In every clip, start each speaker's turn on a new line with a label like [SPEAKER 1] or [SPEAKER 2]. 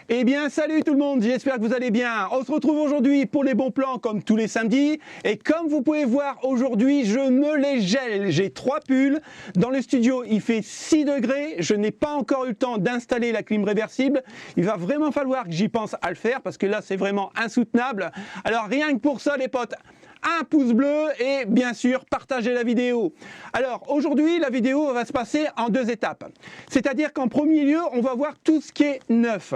[SPEAKER 1] Eh bien salut tout le monde, j'espère que vous allez bien. On se retrouve aujourd'hui pour les bons plans comme tous les samedis. Et comme vous pouvez voir aujourd'hui, je me les gèle. J'ai 3 pulls. Dans le studio, il fait 6 degrés. Je n'ai pas encore eu le temps d'installer la clim réversible. Il va vraiment falloir que j'y pense à le faire parce que là, c'est vraiment insoutenable. Alors rien que pour ça les potes, un pouce bleu et bien sûr partagez la vidéo. Alors aujourd'hui la vidéo va se passer en 2 étapes. C'est-à-dire qu'en premier lieu on va voir tout ce qui est neuf.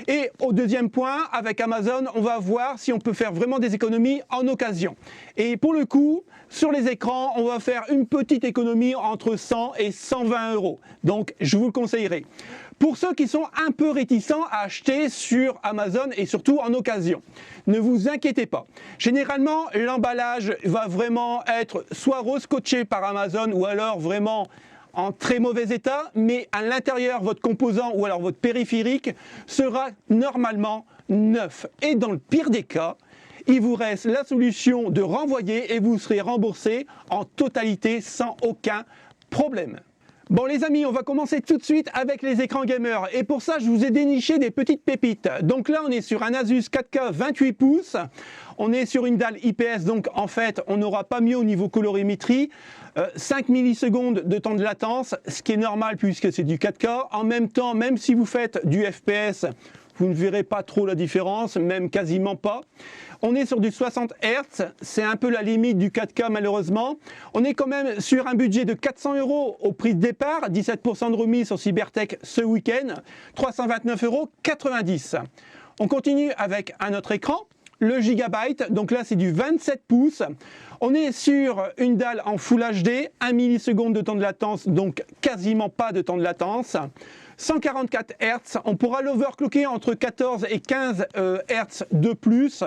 [SPEAKER 1] Et au deuxième point avec Amazon on va voir si on peut faire vraiment des économies en occasion. Et pour le coup sur les écrans on va faire une petite économie entre 100 et 120 euros. Donc je vous le conseillerais. Pour ceux qui sont un peu réticents à acheter sur Amazon et surtout en occasion, ne vous inquiétez pas. Généralement, l'emballage va vraiment être soit rescotché par Amazon ou alors vraiment en très mauvais état, mais à l'intérieur, votre composant ou alors votre périphérique sera normalement neuf. Et dans le pire des cas, il vous reste la solution de renvoyer et vous serez remboursé en totalité sans aucun problème. Bon les amis, on va commencer tout de suite avec les écrans gamers et pour ça je vous ai déniché des petites pépites. Donc là on est sur un Asus 4K 28 pouces, on est sur une dalle IPS donc en fait on n'aura pas mieux au niveau colorimétrie, 5 millisecondes de temps de latence, ce qui est normal puisque c'est du 4K. En même temps, même si vous faites du FPS, vous ne verrez pas trop la différence, même quasiment pas. On est sur du 60 Hz, c'est un peu la limite du 4K malheureusement. On est quand même sur un budget de 400 euros au prix de départ, 17% de remise sur Cybertech ce week-end, 329,90 €. On continue avec un autre écran, le Gigabyte, donc là c'est du 27 pouces. On est sur une dalle en Full HD, 1 milliseconde de temps de latence, donc quasiment pas de temps de latence. 144 Hz, on pourra l'overclocker entre 14 et 15 Hz de plus.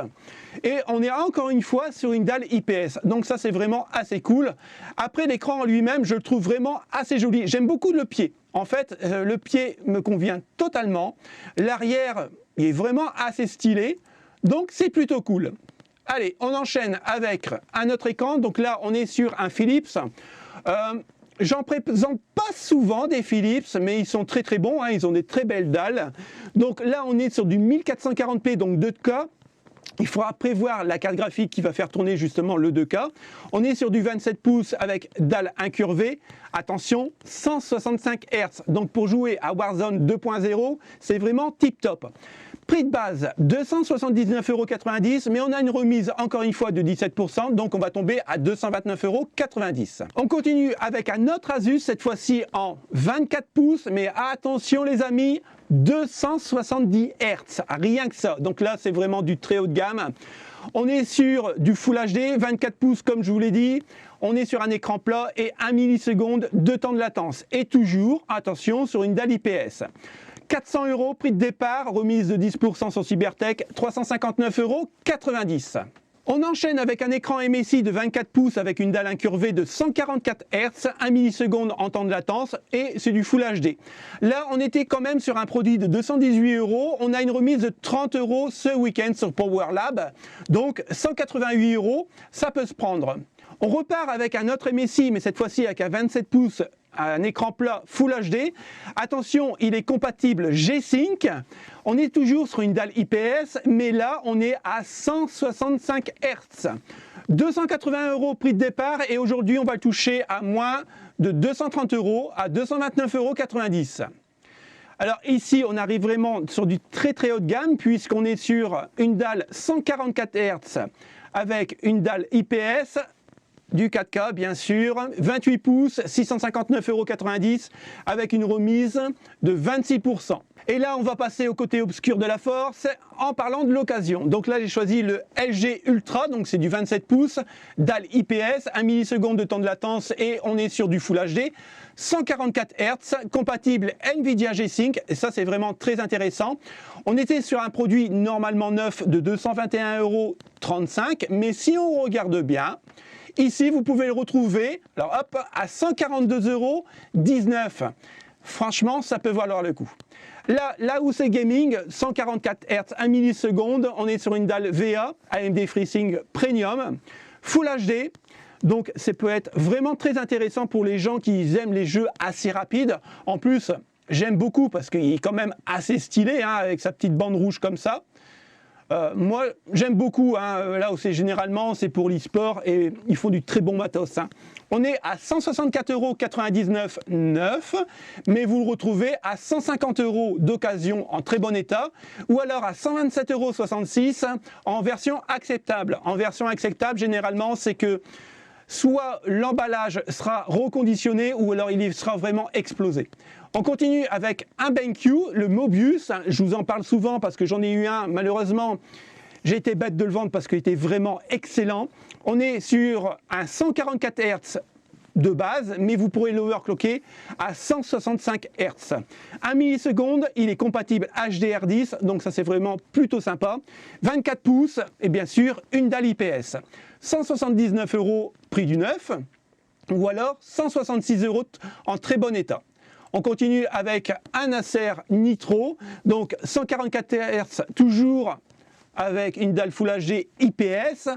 [SPEAKER 1] Et on est encore une fois sur une dalle IPS. Donc ça c'est vraiment assez cool. Après l'écran en lui-même, je le trouve vraiment assez joli. J'aime beaucoup le pied. En fait, le pied me convient totalement. L'arrière est vraiment assez stylé. Donc c'est plutôt cool. Allez, on enchaîne avec un autre écran. Donc là, on est sur un Philips. J'en présente pas souvent des Philips, mais ils sont très très bons, hein, ils ont des très belles dalles. Donc là, on est sur du 1440p, donc 2K. Il faudra prévoir la carte graphique qui va faire tourner justement le 2K. On est sur du 27 pouces avec dalle incurvée. Attention, 165 Hz. Donc pour jouer à Warzone 2.0, c'est vraiment tip top. Prix de base, 279,90 €, mais on a une remise encore une fois de 17%, donc on va tomber à 229,90 €. On continue avec un autre Asus, cette fois-ci en 24 pouces, mais attention les amis, 270 Hz, rien que ça. Donc là, c'est vraiment du très haut de gamme. On est sur du Full HD, 24 pouces comme je vous l'ai dit. On est sur un écran plat et 1 milliseconde de temps de latence. Et toujours, attention, sur une dalle IPS. 400 €, prix de départ, remise de 10% sur Cybertech, 359,90 €. On enchaîne avec un écran MSI de 24 pouces avec une dalle incurvée de 144 Hz, 1 milliseconde en temps de latence et c'est du Full HD. Là, on était quand même sur un produit de 218 €. On a une remise de 30 € ce week-end sur PowerLab. Donc 188 €, ça peut se prendre. On repart avec un autre MSI, mais cette fois-ci avec un 27 pouces, un écran plat Full HD. Attention, il est compatible G-Sync. On est toujours sur une dalle IPS, mais là, on est à 165 Hz. 280 € prix de départ et aujourd'hui, on va le toucher à moins de 230 € à 229,90 €. Alors ici, on arrive vraiment sur du très très haut de gamme puisqu'on est sur une dalle 144 Hz avec une dalle IPS, du 4K bien sûr, 28 pouces, 659,90 € avec une remise de 26%. Et là on va passer au côté obscur de la force en parlant de l'occasion. Donc là j'ai choisi le LG Ultra, donc c'est du 27 pouces, dalle IPS, 1 milliseconde de temps de latence et on est sur du Full HD, 144 Hz, compatible Nvidia G-Sync, et ça c'est vraiment très intéressant. On était sur un produit normalement neuf de 221,35 €, mais si on regarde bien, ici, vous pouvez le retrouver, alors hop, à 142,19 €. Franchement, ça peut valoir le coup. Là où c'est gaming, 144 Hz, 1 milliseconde, on est sur une dalle VA, AMD FreeSync Premium, Full HD. Donc ça peut être vraiment très intéressant pour les gens qui aiment les jeux assez rapides. En plus, j'aime beaucoup parce qu'il est quand même assez stylé, hein, avec sa petite bande rouge comme ça. Moi, j'aime beaucoup, hein, là où c'est généralement, c'est pour l'e-sport et ils font du très bon matos. Hein. On est à 164,99 € neuf, mais vous le retrouvez à 150 € d'occasion en très bon état, ou alors à 127,66 € en version acceptable. En version acceptable, généralement, c'est que soit l'emballage sera reconditionné ou alors il sera vraiment explosé. On continue avec un BenQ, le Mobius. Je vous en parle souvent parce que j'en ai eu un. Malheureusement, j'ai été bête de le vendre parce qu'il était vraiment excellent. On est sur un 144 Hz de base, mais vous pourrez l'overclocker à 165 Hz. 1 milliseconde, il est compatible HDR10, donc ça c'est vraiment plutôt sympa. 24 pouces et bien sûr une dalle IPS. 179 € prix du neuf, ou alors 166 € en très bon état. On continue avec un Acer Nitro, donc 144 Hz, toujours avec une dalle Full HD IPS,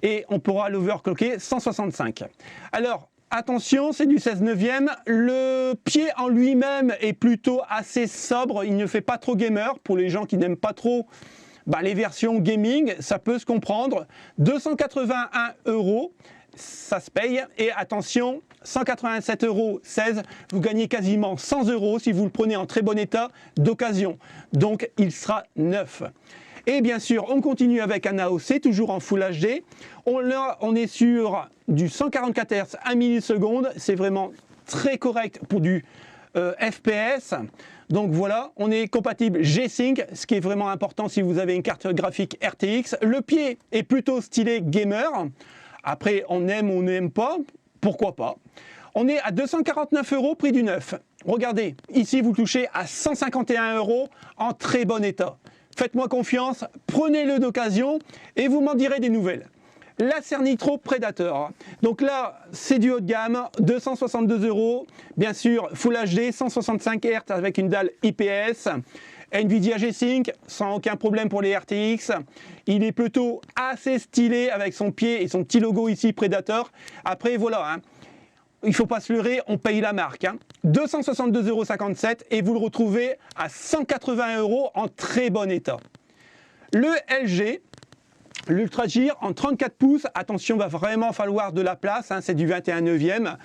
[SPEAKER 1] et on pourra l'overclocker 165. Alors, attention, c'est du 16/9, le pied en lui-même est plutôt assez sobre, il ne fait pas trop gamer, pour les gens qui n'aiment pas trop les versions gaming, ça peut se comprendre. 281 €, ça se paye, et attention, 187,16 €, vous gagnez quasiment 100 € si vous le prenez en très bon état d'occasion, donc il sera neuf. Et bien sûr, on continue avec un AOC, toujours en Full HD. On est sur du 144 Hz 1 milliseconde, c'est vraiment très correct pour du FPS. Donc voilà, on est compatible G-Sync, ce qui est vraiment important si vous avez une carte graphique RTX. Le pied est plutôt stylé gamer. Après, on aime ou on n'aime pas, pourquoi pas. On est à 249 € prix du neuf. Regardez, ici vous touchez à 151 € en très bon état. Faites-moi confiance, prenez-le d'occasion et vous m'en direz des nouvelles. L'Acer Nitro Predator. Donc là, c'est du haut de gamme, 262 €. Bien sûr, Full HD, 165 Hz avec une dalle IPS. Nvidia G-Sync, sans aucun problème pour les RTX. Il est plutôt assez stylé avec son pied et son petit logo ici, Predator. Après, voilà, hein. Il ne faut pas se leurrer, on paye la marque. Hein. 262,57 € et vous le retrouvez à 180 € en très bon état. Le LG, l'Ultra Gear en 34 pouces, attention, va vraiment falloir de la place, hein, c'est du 21/9.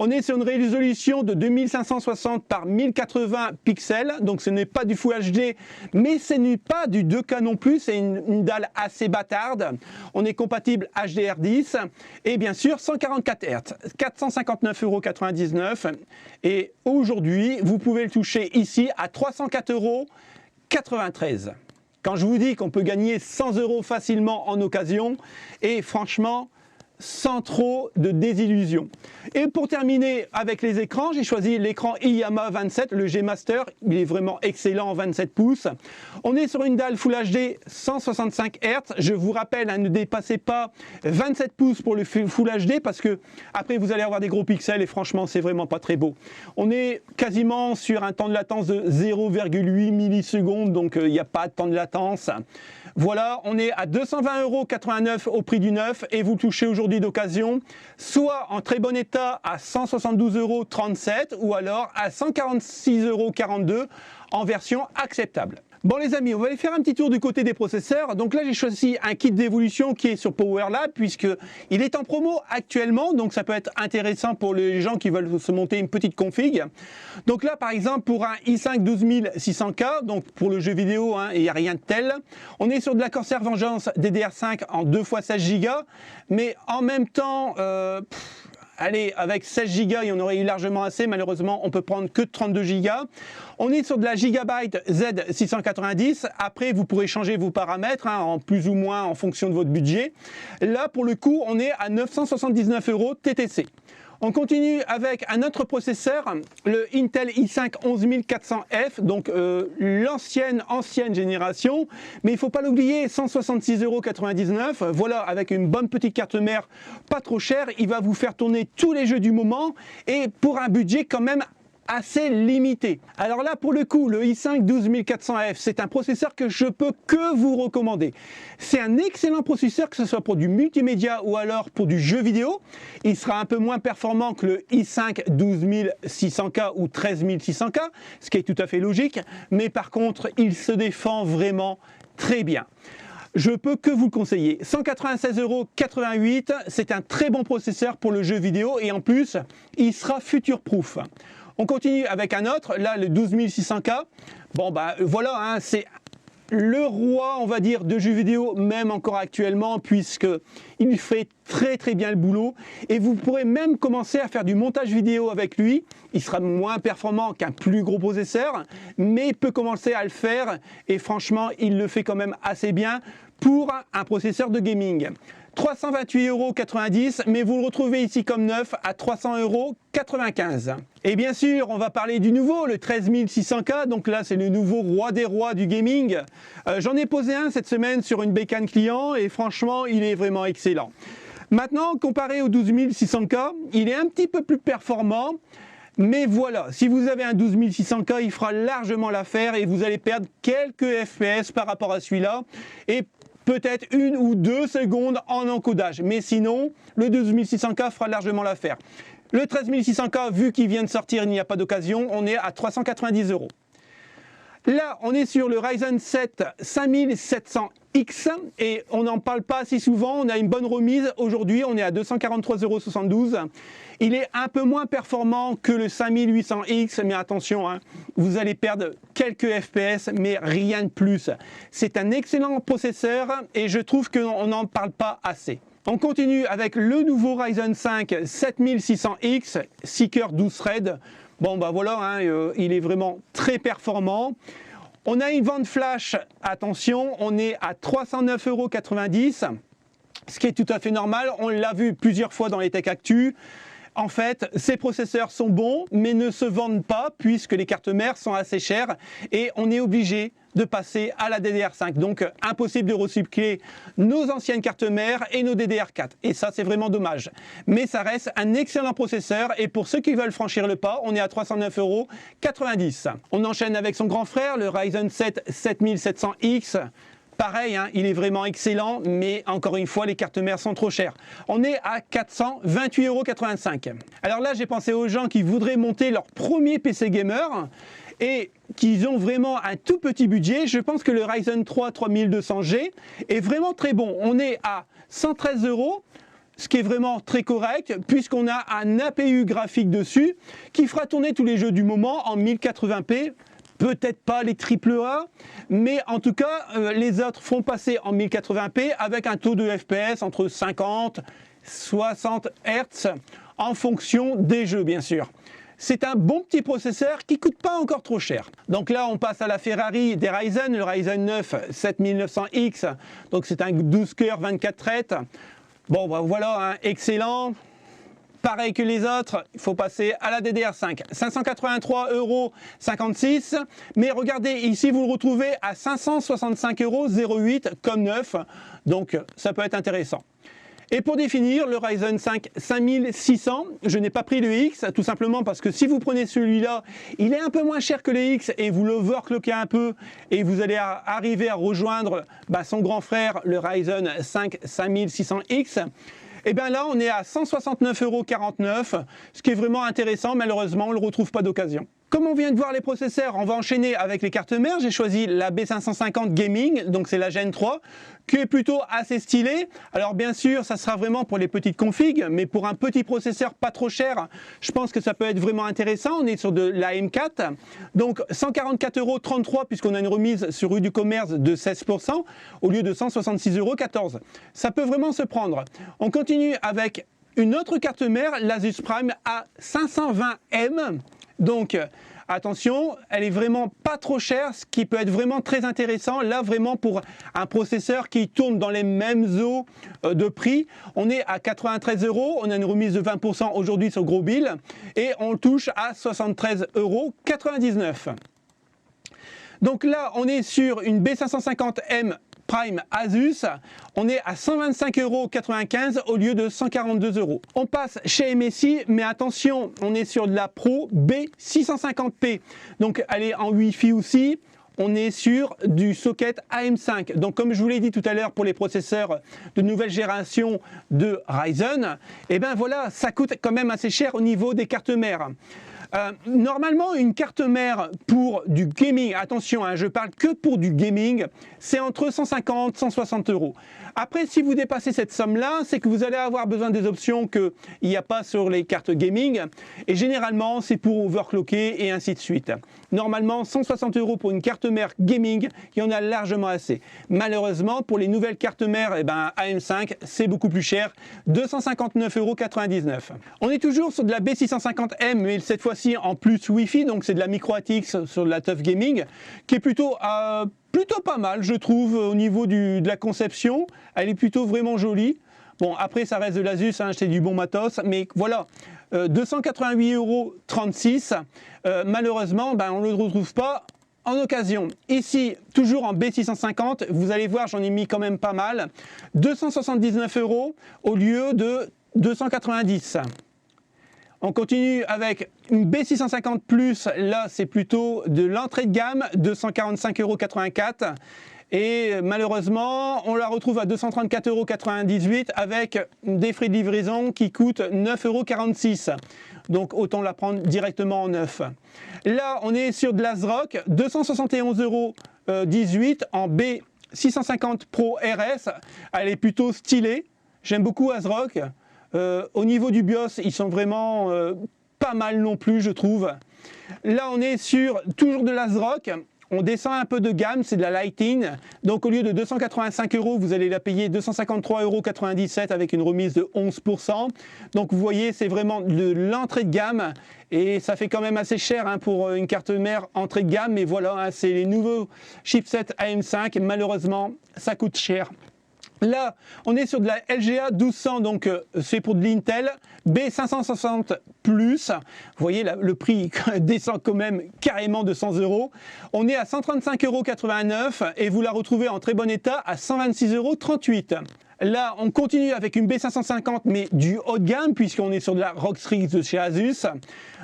[SPEAKER 1] On est sur une résolution de 2560 par 1080 pixels, donc ce n'est pas du Full HD, mais ce n'est pas du 2K non plus, c'est une dalle assez bâtarde. On est compatible HDR10 et bien sûr 144 Hz, 459,99 € et aujourd'hui, vous pouvez le toucher ici à 304,93 €. Quand je vous dis qu'on peut gagner 100 € facilement en occasion, et franchement, sans trop de désillusion. Et pour terminer avec les écrans, j'ai choisi l'écran IYAMA 27, le G Master, il est vraiment excellent en 27 pouces. On est sur une dalle Full HD 165 Hz, je vous rappelle, hein, ne dépassez pas 27 pouces pour le Full HD parce que après vous allez avoir des gros pixels et franchement c'est vraiment pas très beau. On est quasiment sur un temps de latence de 0,8 millisecondes, donc il n'y a pas de temps de latence. Voilà, on est à 220,89 € au prix du neuf et vous touchez aujourd'hui d'occasion, soit en très bon état à 172,37 € ou alors à 146,42 € en version acceptable. Bon les amis, on va aller faire un petit tour du côté des processeurs. Donc là j'ai choisi un kit d'évolution qui est sur PowerLab puisqu'il est en promo actuellement, donc ça peut être intéressant pour les gens qui veulent se monter une petite config. Donc là par exemple pour un i5 12600K, donc pour le jeu vidéo, hein, il n'y a rien de tel. On est sur de la Corsair Vengeance DDR5 en 2x16 Go, mais en même temps... allez, avec 16 Go, il y en aurait eu largement assez. Malheureusement, on peut prendre que 32 Go. On est sur de la Gigabyte Z690. Après, vous pourrez changer vos paramètres, hein, en plus ou moins en fonction de votre budget. Là, pour le coup, on est à 979 € TTC. On continue avec un autre processeur, le Intel i5 11400F, donc l'ancienne génération, mais il ne faut pas l'oublier, 166,99 €. Voilà, avec une bonne petite carte mère, pas trop chère, il va vous faire tourner tous les jeux du moment et pour un budget quand même assez limité. Alors là, pour le coup, le i5 12400F, c'est un processeur que je peux que vous recommander. C'est un excellent processeur, que ce soit pour du multimédia ou alors pour du jeu vidéo. Il sera un peu moins performant que le i5 12600K ou 13600K, ce qui est tout à fait logique, mais par contre, il se défend vraiment très bien. Je peux que vous le conseiller. 196,88 €, c'est un très bon processeur pour le jeu vidéo et en plus, il sera future-proof. On continue avec un autre, là le 12600K. Bon bah voilà, hein, c'est le roi, on va dire, de jeux vidéo, même encore actuellement, puisqu'il fait très bien le boulot. Et vous pourrez même commencer à faire du montage vidéo avec lui. Il sera moins performant qu'un plus gros processeur, mais il peut commencer à le faire. Et franchement, il le fait quand même assez bien pour un processeur de gaming. 328,90 €, mais vous le retrouvez ici comme neuf à 300,95 €. Et bien sûr, on va parler du nouveau, le 13600K, donc là c'est le nouveau roi des rois du gaming. J'en ai posé un cette semaine sur une bécane client et franchement, il est vraiment excellent. Maintenant, comparé au 12600K, il est un petit peu plus performant, mais voilà, si vous avez un 12600K, il fera largement l'affaire et vous allez perdre quelques FPS par rapport à celui-là. Et peut-être 1 ou 2 secondes en encodage. Mais sinon, le 12600K fera largement l'affaire. Le 13600K, vu qu'il vient de sortir, il n'y a pas d'occasion, on est à 390 €. Là, on est sur le Ryzen 7 5700X et on n'en parle pas si souvent, on a une bonne remise. Aujourd'hui, on est à 243,72 €. Il est un peu moins performant que le 5800X, mais attention, hein, vous allez perdre quelques FPS, mais rien de plus. C'est un excellent processeur et je trouve qu'on n'en parle pas assez. On continue avec le nouveau Ryzen 5 7600X, 6 cœurs 12 threads. Bon bah voilà, hein, il est vraiment très performant. On a une vente flash, attention, on est à 309,90 €, ce qui est tout à fait normal. On l'a vu plusieurs fois dans les Tech Actu. En fait, ces processeurs sont bons, mais ne se vendent pas puisque les cartes mères sont assez chères et on est obligé de passer à la DDR5. Donc, impossible de recycler nos anciennes cartes mères et nos DDR4. Et ça, c'est vraiment dommage. Mais ça reste un excellent processeur et pour ceux qui veulent franchir le pas, on est à 309,90 €. On enchaîne avec son grand frère, le Ryzen 7 7700X. Pareil, hein, il est vraiment excellent, mais encore une fois, les cartes mères sont trop chères. On est à 428,85 €. Alors là, j'ai pensé aux gens qui voudraient monter leur premier PC gamer et qui ont vraiment un tout petit budget. Je pense que le Ryzen 3 3200G est vraiment très bon. On est à 113 €. Ce qui est vraiment très correct, puisqu'on a un APU graphique dessus qui fera tourner tous les jeux du moment en 1080p. Peut-être pas les AAA, mais en tout cas, les autres font passer en 1080p avec un taux de FPS entre 50 et 60 Hz en fonction des jeux, bien sûr. C'est un bon petit processeur qui ne coûte pas encore trop cher. Donc là, on passe à la Ferrari des Ryzen, le Ryzen 9 7900X. Donc c'est un 12 cœurs 24 threads. Bon, bah voilà, hein, excellent. Pareil que les autres, il faut passer à la DDR5. 583,56 €. Mais regardez, ici, vous le retrouvez à 565,08 € comme neuf. Donc, ça peut être intéressant. Et pour définir le Ryzen 5 5600, je n'ai pas pris le X, tout simplement parce que si vous prenez celui-là, il est un peu moins cher que le X et vous l'overclockez un peu et vous allez arriver à rejoindre son grand frère, le Ryzen 5 5600X. Et bien là, on est à 169,49 €, ce qui est vraiment intéressant. Malheureusement, on ne le retrouve pas d'occasion. Comme on vient de voir les processeurs, on va enchaîner avec les cartes mères. J'ai choisi la B550 Gaming, donc c'est la Gen 3, qui est plutôt assez stylée. Alors bien sûr, ça sera vraiment pour les petites configs, mais pour un petit processeur pas trop cher, je pense que ça peut être vraiment intéressant. On est sur de la M4, donc 144,33 € puisqu'on a une remise sur rue du commerce de 16% au lieu de 166,14 €. Ça peut vraiment se prendre. On continue avec une autre carte mère, l'Asus Prime A520M. Donc, attention, elle est vraiment pas trop chère, ce qui peut être vraiment très intéressant. Là, vraiment, pour un processeur qui tourne dans les mêmes eaux de prix, on est à 93 €. On a une remise de 20% aujourd'hui sur Gros Bill et on touche à 73,99 €. Donc là, on est sur une B550M Prime Asus, on est à 125,95 € au lieu de 142 €. On passe chez MSI, mais attention, on est sur de la Pro B650p. Donc elle est en Wi-Fi aussi. On est sur du socket AM5. Donc comme je vous l'ai dit tout à l'heure pour les processeurs de nouvelle génération de Ryzen, et ben voilà, ça coûte quand même assez cher au niveau des cartes mères. Normalement, une carte mère pour du gaming, attention, hein, je parle que pour du gaming, c'est entre 150 et 160 €. Après, si vous dépassez cette somme-là, c'est que vous allez avoir besoin des options qu'il n'y a pas sur les cartes gaming. Et généralement, c'est pour overclocker et ainsi de suite. Normalement, 160 € pour une carte mère gaming, il y en a largement assez. Malheureusement, pour les nouvelles cartes mères, eh ben, AM5, c'est beaucoup plus cher, 259,99 €. On est toujours sur de la B650M, mais cette fois-ci en plus Wi-Fi, donc c'est de la micro ATX sur de la Tough Gaming, qui est plutôt pas mal, je trouve, au niveau de la conception. Elle est plutôt vraiment jolie. Bon, après, ça reste de l'Asus, hein, c'est du bon matos, mais voilà, 288,36 €. Malheureusement, ben, on ne le retrouve pas en occasion. Ici, toujours en B650, vous allez voir, j'en ai mis quand même pas mal, 279 € au lieu de 290 €. On continue avec une B650 Plus, là c'est plutôt de l'entrée de gamme, 245,84 €. Et malheureusement, on la retrouve à 234,98 € avec des frais de livraison qui coûtent 9,46 €. Donc autant la prendre directement en neuf. Là, on est sur de l'ASRock, 271,18 € en B650 Pro RS. Elle est plutôt stylée. J'aime beaucoup ASRock. Au niveau du BIOS, ils sont vraiment pas mal non plus, je trouve. Là, on est sur toujours de l'ASRock. On descend un peu de gamme, c'est de la Lighting. Donc, au lieu de 285 €, vous allez la payer 253,97 € avec une remise de 11%. Donc, vous voyez, c'est vraiment de l'entrée de gamme. Et ça fait quand même assez cher hein, pour une carte mère entrée de gamme. Mais voilà, hein, c'est les nouveaux chipsets AM5. Malheureusement, ça coûte cher. Là, on est sur de la LGA 1200, donc c'est pour de l'Intel, B560 Plus. Vous voyez, le prix descend quand même carrément de 100 €. On est à 135,89 € et vous la retrouvez en très bon état à 126,38 €. Là, on continue avec une B550, mais du haut de gamme, puisqu'on est sur de la ROG Strix de chez Asus.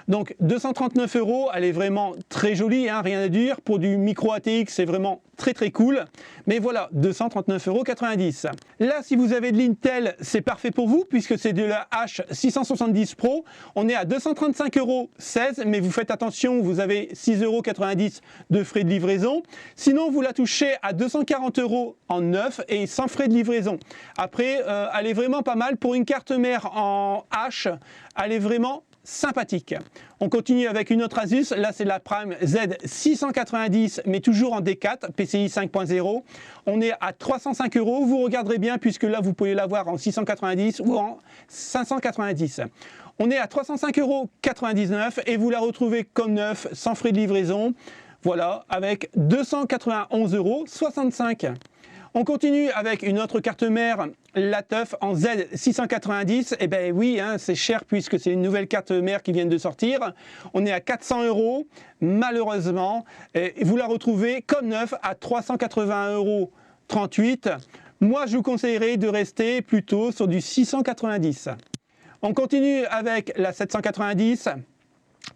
[SPEAKER 1] Donc 239 €, elle est vraiment très jolie, hein, rien à dire. Pour du micro ATX, c'est vraiment très cool. Mais voilà, 239,90 €. Là, si vous avez de l'Intel, c'est parfait pour vous, puisque c'est de la H670 Pro. On est à 235,16 €, mais vous faites attention, vous avez 6,90 € de frais de livraison. Sinon, vous la touchez à 240 € en neuf et sans frais de livraison. Après, elle est vraiment pas mal. Pour une carte mère en H, elle est vraiment sympathique. On continue avec une autre Asus, là c'est la Prime Z690 mais toujours en D4, PCI 5.0. On est à 305 €, vous regarderez bien puisque là vous pouvez l'avoir en 690 ou en 590. On est à 305,99 € et vous la retrouvez comme neuf, sans frais de livraison. Voilà, avec 291,65 €. On continue avec une autre carte mère, la TUF en Z690. Eh bien oui, hein, c'est cher puisque c'est une nouvelle carte mère qui vient de sortir. On est à 400 €, malheureusement. Et vous la retrouvez comme neuf à 381,38 €. Moi, je vous conseillerais de rester plutôt sur du 690. On continue avec la 790.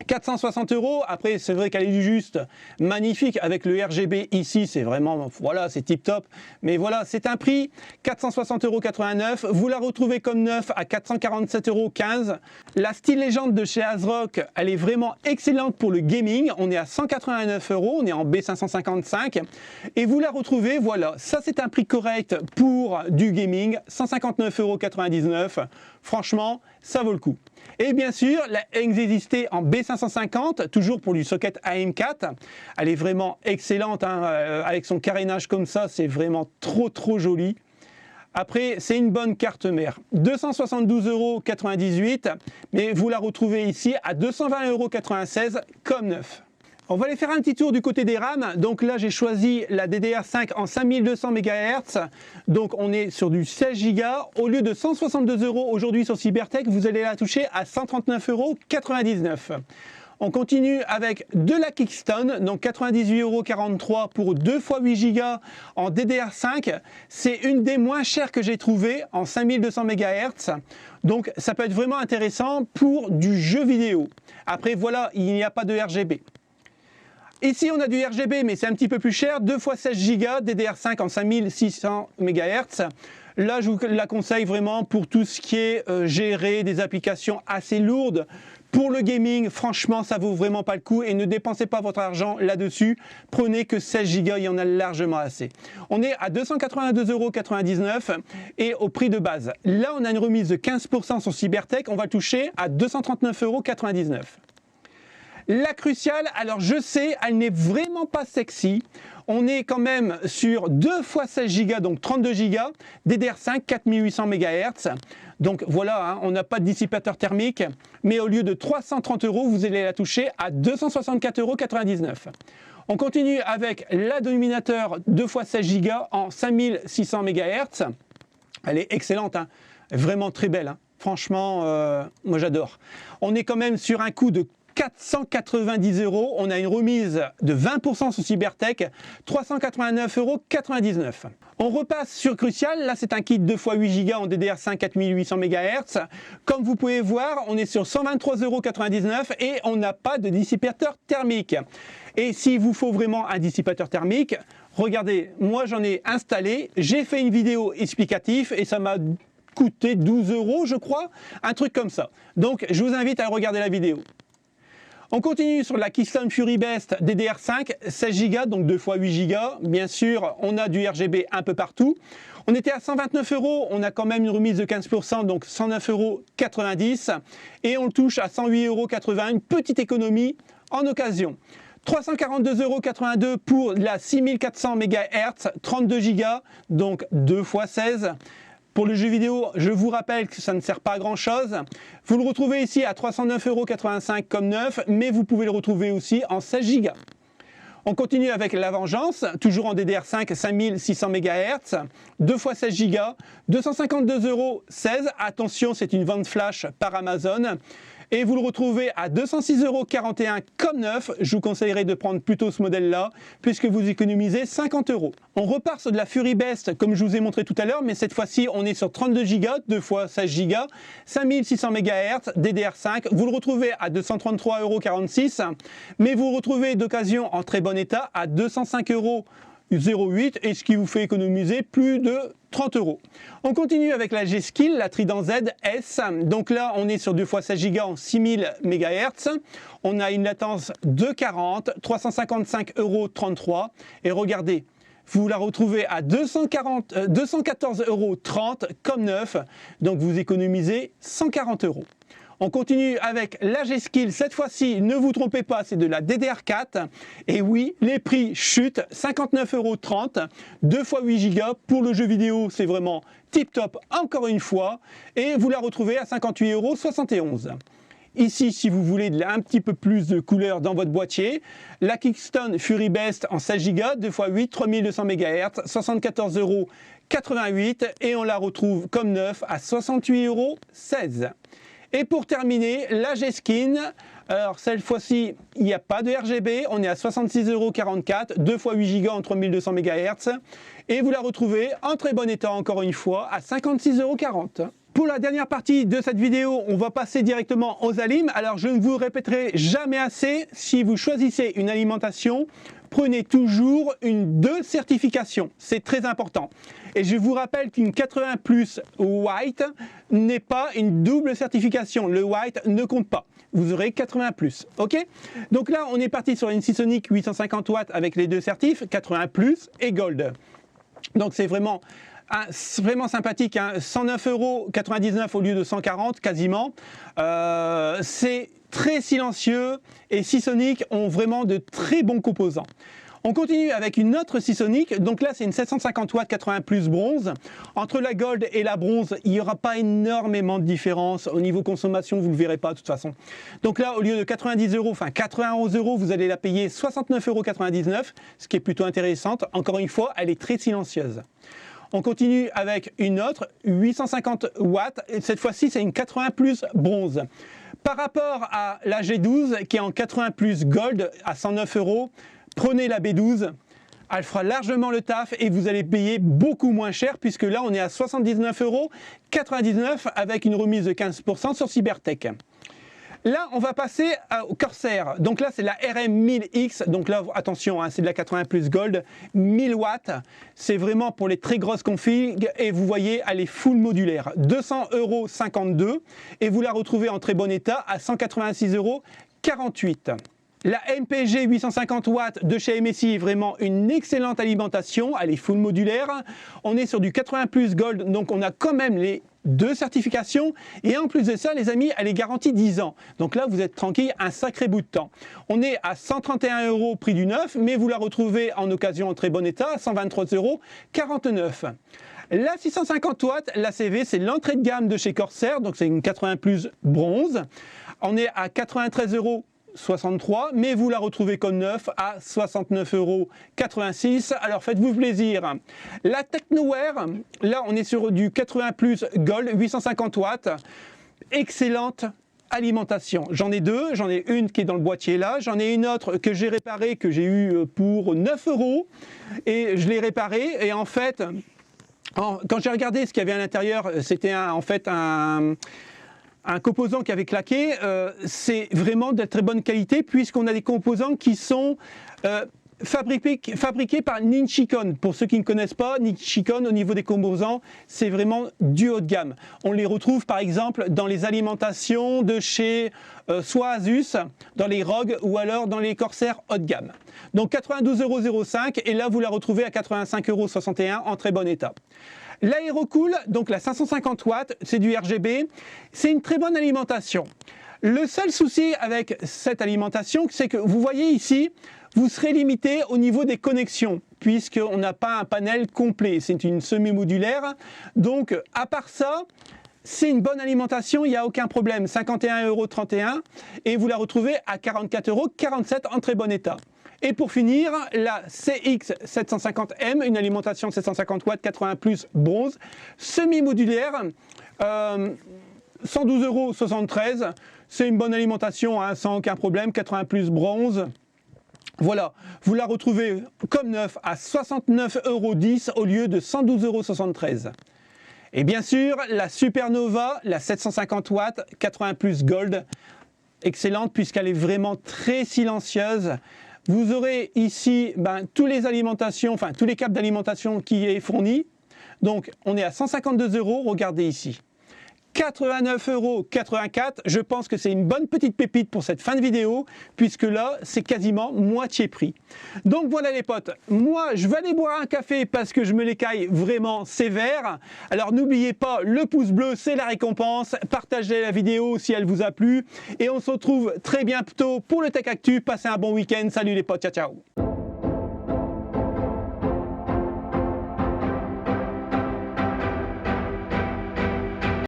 [SPEAKER 1] 460 €, après c'est vrai qu'elle est juste magnifique avec le RGB ici, c'est vraiment, voilà, c'est tip top, mais voilà, c'est un prix 460,89 €, vous la retrouvez comme neuf à 447,15 €. La Steel Legend de chez ASRock, elle est vraiment excellente pour le gaming, on est à 189 €, on est en B555, et vous la retrouvez, voilà, ça c'est un prix correct pour du gaming, 159,99 €, franchement, ça vaut le coup. Et bien sûr, la existait en B550, toujours pour du socket AM4. Elle est vraiment excellente, hein, avec son carénage comme ça, c'est vraiment trop joli. Après, c'est une bonne carte mère. 272,98 €, mais vous la retrouvez ici à 220,96 € comme neuf. On va aller faire un petit tour du côté des RAM. Donc là, j'ai choisi la DDR5 en 5200 MHz. Donc on est sur du 16 Go. Au lieu de 162 € aujourd'hui sur Cybertech, vous allez la toucher à 139,99 €. On continue avec de la Kingston, donc 98,43 € pour 2 x 8 Go en DDR5. C'est une des moins chères que j'ai trouvées en 5200 MHz. Donc ça peut être vraiment intéressant pour du jeu vidéo. Après voilà, il n'y a pas de RGB. Ici on a du RGB mais c'est un petit peu plus cher, 2 x 16 Go DDR5 en 5600 MHz. Là je vous la conseille vraiment pour tout ce qui est gérer des applications assez lourdes. Pour le gaming, franchement, ça vaut vraiment pas le coup et ne dépensez pas votre argent là-dessus. Prenez que 16 Go, il y en a largement assez. On est à 282,99 € et au prix de base. Là, on a une remise de 15% sur Cybertech. On va toucher à 239,99 €. La Crucial, alors je sais, elle n'est vraiment pas sexy. On est quand même sur 2 x 16 Go, donc 32 Go, DDR5, 4800 MHz. Donc voilà, hein, on n'a pas de dissipateur thermique, mais au lieu de 330 €, vous allez la toucher à 264,99 €. On continue avec la Dominator 2 x 16 Go en 5600 MHz. Elle est excellente, hein, vraiment très belle. Hein. Franchement, moi j'adore. On est quand même sur un coût de 490 €, on a une remise de 20% sur Cybertech, 389,99 €. On repasse sur Crucial, là c'est un kit 2 x 8 Go en DDR5 4800 MHz. Comme vous pouvez voir, on est sur 123,99 € et on n'a pas de dissipateur thermique. Et s'il vous faut vraiment un dissipateur thermique, regardez, moi j'en ai installé, j'ai fait une vidéo explicative et ça m'a coûté 12 € je crois, un truc comme ça. Donc je vous invite à regarder la vidéo. On continue sur la Kingston Fury Best DDR5, 16 Go, donc 2 x 8 Go. Bien sûr, on a du RGB un peu partout. On était à 129 €, on a quand même une remise de 15%, donc 109,90 €. Et on le touche à 108,80 €, une petite économie en occasion. 342,82 € pour la 6400 MHz, 32 Go, donc 2 x 16. Pour le jeu vidéo, je vous rappelle que ça ne sert pas à grand chose. Vous le retrouvez ici à 309,85 € comme neuf, mais vous pouvez le retrouver aussi en 16 Go. On continue avec la Vengeance, toujours en DDR5 5600 MHz, 2 x 16 Go, 252,16 €. Attention, c'est une vente flash par Amazon. Et vous le retrouvez à 206,41 € comme neuf. Je vous conseillerais de prendre plutôt ce modèle-là, puisque vous économisez 50 €. On repart sur de la Fury Best, comme je vous ai montré tout à l'heure, mais cette fois-ci, on est sur 32 Go, 2 x 16 Go, 5600 MHz, DDR5. Vous le retrouvez à 233,46 €, mais vous le retrouvez d'occasion en très bon état à 205,08 € et ce qui vous fait économiser plus de 30 €. On continue avec la G-Skill, la Trident Z S. Donc là, on est sur 2 x 16 Go en 6000 MHz. On a une latence de 40, 355,33 € et regardez, vous la retrouvez à 214,30 € comme neuf. Donc vous économisez 140 €. On continue avec la G-Skill, cette fois-ci, ne vous trompez pas, c'est de la DDR4. Et oui, les prix chutent, 59,30 €, 2 x 8 Go. Pour le jeu vidéo, c'est vraiment tip top encore une fois. Et vous la retrouvez à 58,71 €. Ici, si vous voulez un petit peu plus de couleur dans votre boîtier, la Kingston Fury Best en 16 Go, 2 x 8, 3200 MHz, 74,88 € et on la retrouve comme neuf à 68,16 €. Et pour terminer, la G-Skin, alors cette fois-ci, il n'y a pas de RGB, on est à 66,44 €, 2 x 8 Go en 3200 MHz, et vous la retrouvez en très bon état encore une fois à 56,40 €. Pour la dernière partie de cette vidéo, on va passer directement aux alim. Alors je ne vous répéterai jamais assez, si vous choisissez une alimentation, prenez toujours une 2 certification, c'est très important. Et je vous rappelle qu'une 80+ White n'est pas une double certification, le White ne compte pas. Vous aurez 80+, ok? Donc là, on est parti sur une Seasonic 850 watts avec les 2 certifs, 80+ et Gold. Donc c'est vraiment sympathique, hein, 109,99 € au lieu de 140 quasiment. C'est très silencieux et Seasonic ont vraiment de très bons composants. On continue avec une autre Seasonic, donc là c'est une 750 watts 80+ bronze. Entre la Gold et la bronze, il n'y aura pas énormément de différence. Au niveau consommation, vous ne le verrez pas de toute façon. Donc là, au lieu de 90 €, enfin 91 €, vous allez la payer 69,99 €, ce qui est plutôt intéressant. Encore une fois, elle est très silencieuse. On continue avec une autre, 850 watts, et cette fois-ci c'est une 80+ bronze. Par rapport à la G12 qui est en 80 plus Gold à 109 €, prenez la B12. Elle fera largement le taf et vous allez payer beaucoup moins cher puisque là on est à 79,99 € avec une remise de 15% sur Cybertech. Là, on va passer au Corsair. Donc là, c'est la RM1000X. Donc là, attention, hein, c'est de la 80 plus Gold, 1000 watts. C'est vraiment pour les très grosses configs. Et vous voyez, elle est full modulaire. 200,52 € et vous la retrouvez en très bon état à 186,48 €. La MPG 850 watts de chez MSI est vraiment une excellente alimentation. Elle est full modulaire. On est sur du 80 plus Gold, donc on a quand même les 2 certifications. Et en plus de ça, les amis, elle est garantie 10 ans. Donc là, vous êtes tranquille un sacré bout de temps. On est à 131 € prix du neuf, mais vous la retrouvez en occasion en très bon état à 123,49 €. La 650 watts, la CV, c'est l'entrée de gamme de chez Corsair, donc c'est une 80 plus bronze. On est à 93,63 €, mais vous la retrouvez comme neuf à 69,86 €. Alors faites-vous plaisir. La Technoware, là on est sur du 80 plus Gold, 850 watts. Excellente alimentation. J'en ai 2, j'en ai une qui est dans le boîtier là, j'en ai une autre que j'ai réparée, que j'ai eu pour 9 € et je l'ai réparée et en fait, quand j'ai regardé ce qu'il y avait à l'intérieur, c'était en fait un composant qui avait claqué. C'est vraiment de très bonne qualité puisqu'on a des composants qui sont fabriqués par Nichicon. Pour ceux qui ne connaissent pas, Nichicon au niveau des composants, c'est vraiment du haut de gamme. On les retrouve par exemple dans les alimentations de chez soit Asus, dans les ROG ou alors dans les Corsair haut de gamme. Donc 92,05 € et là vous la retrouvez à 85,61 € en très bon état. L'Aerocool, donc la 550 watts, c'est du RGB, c'est une très bonne alimentation. Le seul souci avec cette alimentation, c'est que vous voyez ici, vous serez limité au niveau des connexions, puisqu'on n'a pas un panel complet, c'est une semi-modulaire. Donc, à part ça, c'est une bonne alimentation, il n'y a aucun problème. 51,31 € et vous la retrouvez à 44,47 € en très bon état. Et pour finir, la CX750M, une alimentation de 750 watts, 80 plus bronze, semi-modulaire, 112,73 €. C'est une bonne alimentation, hein, sans aucun problème, 80 plus bronze. Voilà, vous la retrouvez comme neuf à 69,10 € au lieu de 112,73 €. Et bien sûr, la Supernova, la 750 watts, 80 plus Gold, excellente puisqu'elle est vraiment très silencieuse. Vous aurez ici tous les câbles d'alimentation qui est fourni. Donc on est à 152 €, regardez ici. 89,84 €, je pense que c'est une bonne petite pépite pour cette fin de vidéo, puisque là, c'est quasiment moitié prix. Donc voilà les potes, moi je vais aller boire un café parce que je me l'écaille vraiment sévère. Alors n'oubliez pas, le pouce bleu, c'est la récompense. Partagez la vidéo si elle vous a plu. Et on se retrouve très bientôt pour le Tech Actu. Passez un bon week-end. Salut les potes, ciao ciao.